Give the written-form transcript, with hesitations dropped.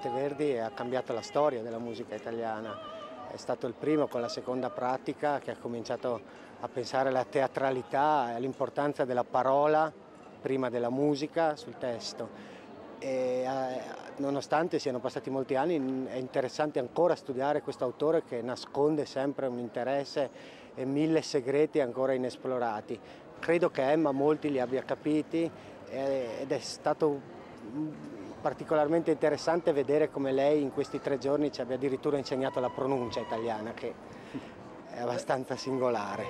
Monteverdi ha cambiato la storia della musica italiana. È stato il primo con la seconda pratica che ha cominciato a pensare alla teatralità e all'importanza della parola prima della musica sul testo. E, nonostante siano passati molti anni, è interessante ancora studiare questo autore che nasconde sempre un interesse e mille segreti ancora inesplorati. Credo che Emma molti li abbia capiti ed è stato particolarmente interessante vedere come lei in questi 3 giorni ci abbia addirittura insegnato la pronuncia italiana, che è abbastanza singolare.